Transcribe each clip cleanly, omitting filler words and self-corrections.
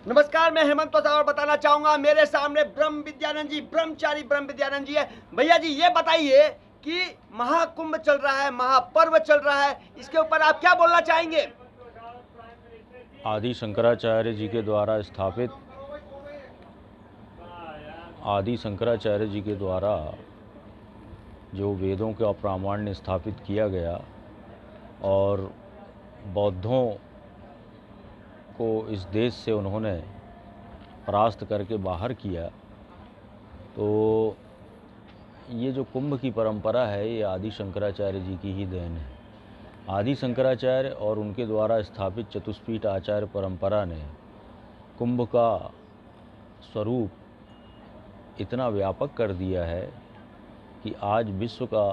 नमस्कार, मैं हेमंत वसा और बताना चाहूँगा मेरे सामने ब्रह्म विद्यानंद जी, ब्रह्मचारी ब्रह्म विद्यानंद जी है। भैया जी ये बताइए कि महाकुंभ चल रहा है, महापर्व चल रहा है, इसके ऊपर आप क्या बोलना चाहेंगे? आदि शंकराचार्य जी के द्वारा स्थापित आदि शंकराचार्य जी के द्वारा जो वेदों का प्रामाण्य स्थापित किया गया और बौद्धों को इस देश से उन्होंने परास्त करके बाहर किया, तो ये जो कुंभ की परंपरा है ये आदि शंकराचार्य जी की ही देन है। आदि शंकराचार्य और उनके द्वारा स्थापित चतुष्पीठ आचार्य परंपरा ने कुंभ का स्वरूप इतना व्यापक कर दिया है कि आज विश्व का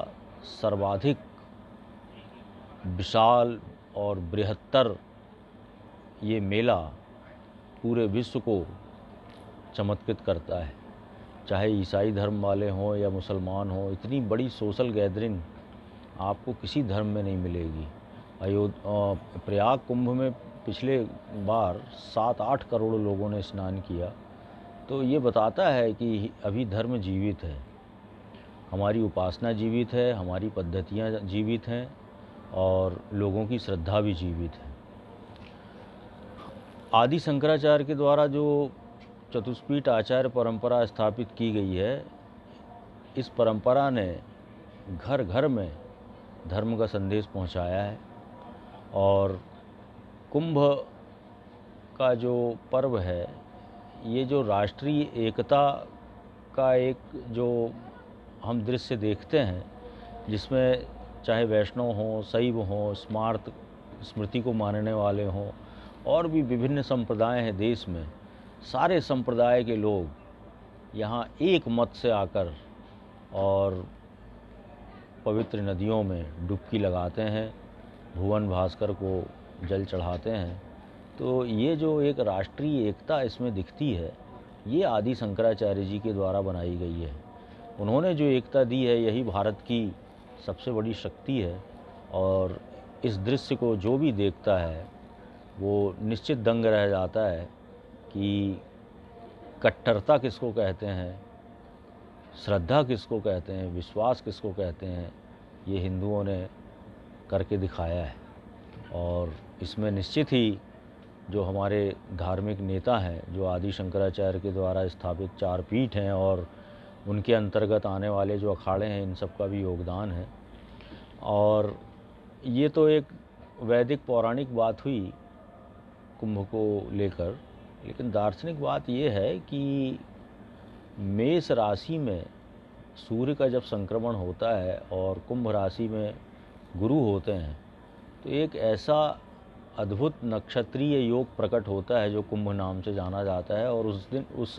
सर्वाधिक विशाल और बृहत्तर ये मेला पूरे विश्व को चमत्कृत करता है। चाहे ईसाई धर्म वाले हों या मुसलमान हों, इतनी बड़ी सोशल गैदरिंग आपको किसी धर्म में नहीं मिलेगी। प्रयाग कुंभ में पिछले बार 7-8 करोड़ लोगों ने स्नान किया, तो ये बताता है कि अभी धर्म जीवित है, हमारी उपासना जीवित है, हमारी पद्धतियाँ जीवित हैं और लोगों की श्रद्धा भी जीवित है। आदि शंकराचार्य के द्वारा जो चतुष्पीठ आचार्य परंपरा स्थापित की गई है, इस परंपरा ने घर घर में धर्म का संदेश पहुंचाया है। और कुंभ का जो पर्व है, ये जो राष्ट्रीय एकता का एक जो हम दृश्य देखते हैं, जिसमें चाहे वैष्णव हों, शैव हों, स्मार्त स्मृति को मानने वाले हों और भी विभिन्न संप्रदाय हैं देश में, सारे संप्रदाय के लोग यहाँ एक मत से आकर और पवित्र नदियों में डुबकी लगाते हैं, भुवन भास्कर को जल चढ़ाते हैं। तो ये जो एक राष्ट्रीय एकता इसमें दिखती है, ये आदि शंकराचार्य जी के द्वारा बनाई गई है। उन्होंने जो एकता दी है, यही भारत की सबसे बड़ी शक्ति है। और इस दृश्य को जो भी देखता है वो निश्चित दंग रह जाता है कि कट्टरता किसको कहते हैं, श्रद्धा किसको कहते हैं, विश्वास किसको कहते हैं, ये हिंदुओं ने करके दिखाया है। और इसमें निश्चित ही जो हमारे धार्मिक नेता हैं, जो आदि शंकराचार्य के द्वारा स्थापित 4 पीठ हैं और उनके अंतर्गत आने वाले जो अखाड़े हैं, इन सब का भी योगदान है। और ये तो एक वैदिक पौराणिक बात हुई कुंभ को लेकर, लेकिन दार्शनिक बात ये है कि मेष राशि में सूर्य का जब संक्रमण होता है और कुंभ राशि में गुरु होते हैं, तो एक ऐसा अद्भुत नक्षत्रीय योग प्रकट होता है जो कुंभ नाम से जाना जाता है। और उस दिन उस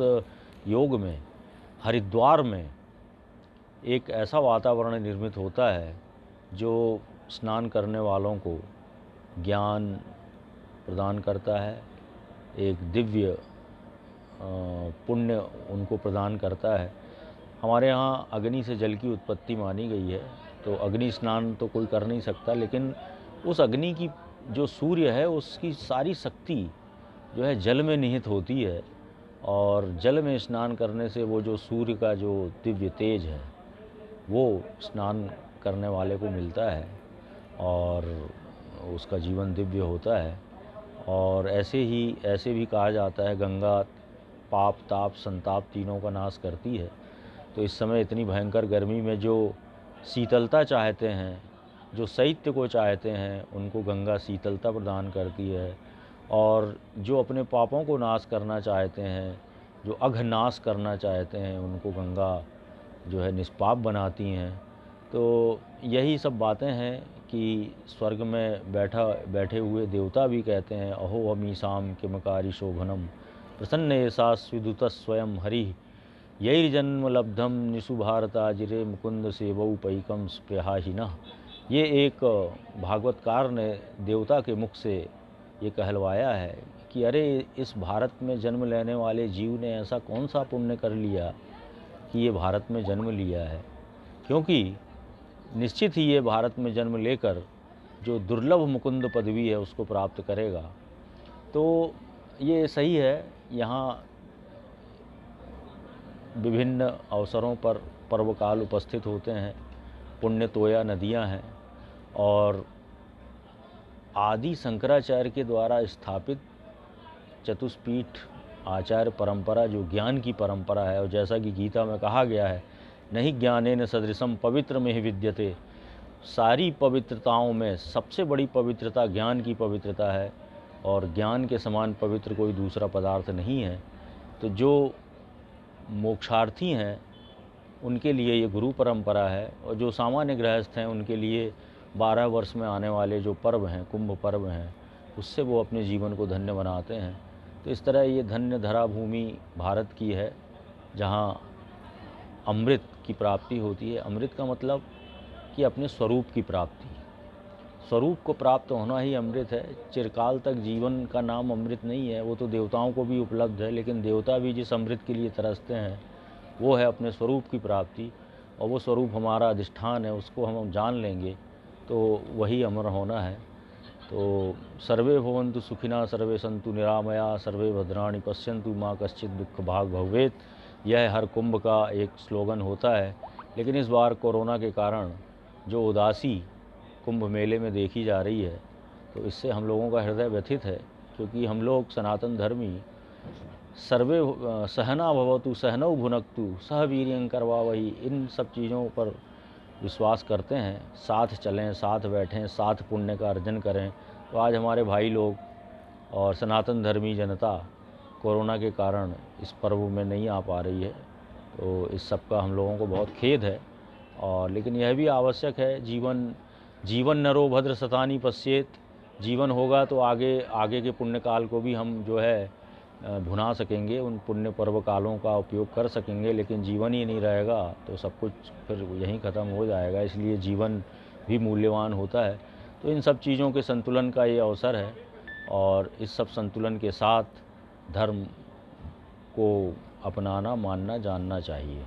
योग में हरिद्वार में एक ऐसा वातावरण निर्मित होता है जो स्नान करने वालों को ज्ञान प्रदान करता है, एक दिव्य पुण्य उनको प्रदान करता है। हमारे यहाँ अग्नि से जल की उत्पत्ति मानी गई है, तो अग्नि स्नान तो कोई कर नहीं सकता, लेकिन उस अग्नि की जो सूर्य है उसकी सारी शक्ति जो है जल में निहित होती है। और जल में स्नान करने से वो जो सूर्य का जो दिव्य तेज है वो स्नान करने वाले को मिलता है और उसका जीवन दिव्य होता है। और ऐसे भी कहा जाता है, गंगा पाप ताप संताप तीनों का नाश करती है। तो इस समय इतनी भयंकर गर्मी में जो शीतलता चाहते हैं, जो शैत्य को चाहते हैं, उनको गंगा शीतलता प्रदान करती है। और जो अपने पापों को नाश करना चाहते हैं, जो अघनाश करना चाहते हैं, उनको गंगा जो है निष्पाप बनाती हैं। तो यही सब बातें हैं कि स्वर्ग में बैठे हुए देवता भी कहते हैं, अहो अमीशाम किमकारी शोभनम प्रसन्न एषा स्विदुत स्वयं हरि यैर्जन्म लब्धम निशु भारताजिरे मुकुंद सेवौ पैकम स्पृहाहिनः। ये एक भागवतकार ने देवता के मुख से ये कहलवाया है कि अरे इस भारत में जन्म लेने वाले जीव ने ऐसा कौन सा पुण्य कर लिया कि ये भारत में जन्म लिया है, क्योंकि निश्चित ही ये भारत में जन्म लेकर जो दुर्लभ मुकुंद पदवी है उसको प्राप्त करेगा। तो ये सही है। यहाँ विभिन्न अवसरों पर पर्वकाल उपस्थित होते हैं, पुण्य तोया नदियाँ हैं और आदि शंकराचार्य के द्वारा स्थापित चतुष्पीठ आचार्य परंपरा जो ज्ञान की परंपरा है, और जैसा कि गीता में कहा गया है, नहीं ज्ञानेन सदृशम पवित्र में ही विद्यते, सारी पवित्रताओं में सबसे बड़ी पवित्रता ज्ञान की पवित्रता है और ज्ञान के समान पवित्र कोई दूसरा पदार्थ नहीं है। तो जो मोक्षार्थी हैं उनके लिए ये गुरु परंपरा है, और जो सामान्य गृहस्थ हैं उनके लिए 12 वर्ष में आने वाले जो पर्व हैं, कुंभ पर्व हैं, उससे वो अपने जीवन को धन्य बनाते हैं। तो इस तरह ये धन्य धरा भूमि भारत की है, जहाँ अमृत की प्राप्ति होती है। अमृत का मतलब कि अपने स्वरूप की प्राप्ति, स्वरूप को प्राप्त होना ही अमृत है। चिरकाल तक जीवन का नाम अमृत नहीं है, वो तो देवताओं को भी उपलब्ध है, लेकिन देवता भी जिस अमृत के लिए तरसते हैं वो है अपने स्वरूप की प्राप्ति, और वो स्वरूप हमारा अधिष्ठान है, उसको हम जान लेंगे तो वही अमर होना है। तो सर्वे भवन्तु सुखिनः सर्वे सन्तु निरामया सर्वे भद्राणि पश्यन्तु माँ कश्चित् दुःख भाग् भवेत्, यह हर कुंभ का एक स्लोगन होता है। लेकिन इस बार कोरोना के कारण जो उदासी कुंभ मेले में देखी जा रही है, तो इससे हम लोगों का हृदय व्यथित है, क्योंकि हम लोग सनातन धर्मी सर्वे सहना भवतु सहनौ भुनक्तु सह वीर्यं करवावहि, इन सब चीज़ों पर विश्वास करते हैं। साथ चलें, साथ बैठें, साथ पुण्य का अर्जन करें। तो आज हमारे भाई लोग और सनातन धर्मी जनता कोरोना के कारण इस पर्व में नहीं आ पा रही है, तो इस सब का हम लोगों को बहुत खेद है। और लेकिन यह भी आवश्यक है, जीवन नरो भद्र सतानी पश्येत, जीवन होगा तो आगे के पुण्य काल को भी हम जो है भुना सकेंगे, उन पुण्य पर्व कालों का उपयोग कर सकेंगे। लेकिन जीवन ही नहीं रहेगा तो सब कुछ फिर यहीं ख़त्म हो जाएगा, इसलिए जीवन भी मूल्यवान होता है। तो इन सब चीज़ों के संतुलन का ये अवसर है, और इस सब संतुलन के साथ धर्म को अपनाना, मानना, जानना चाहिए।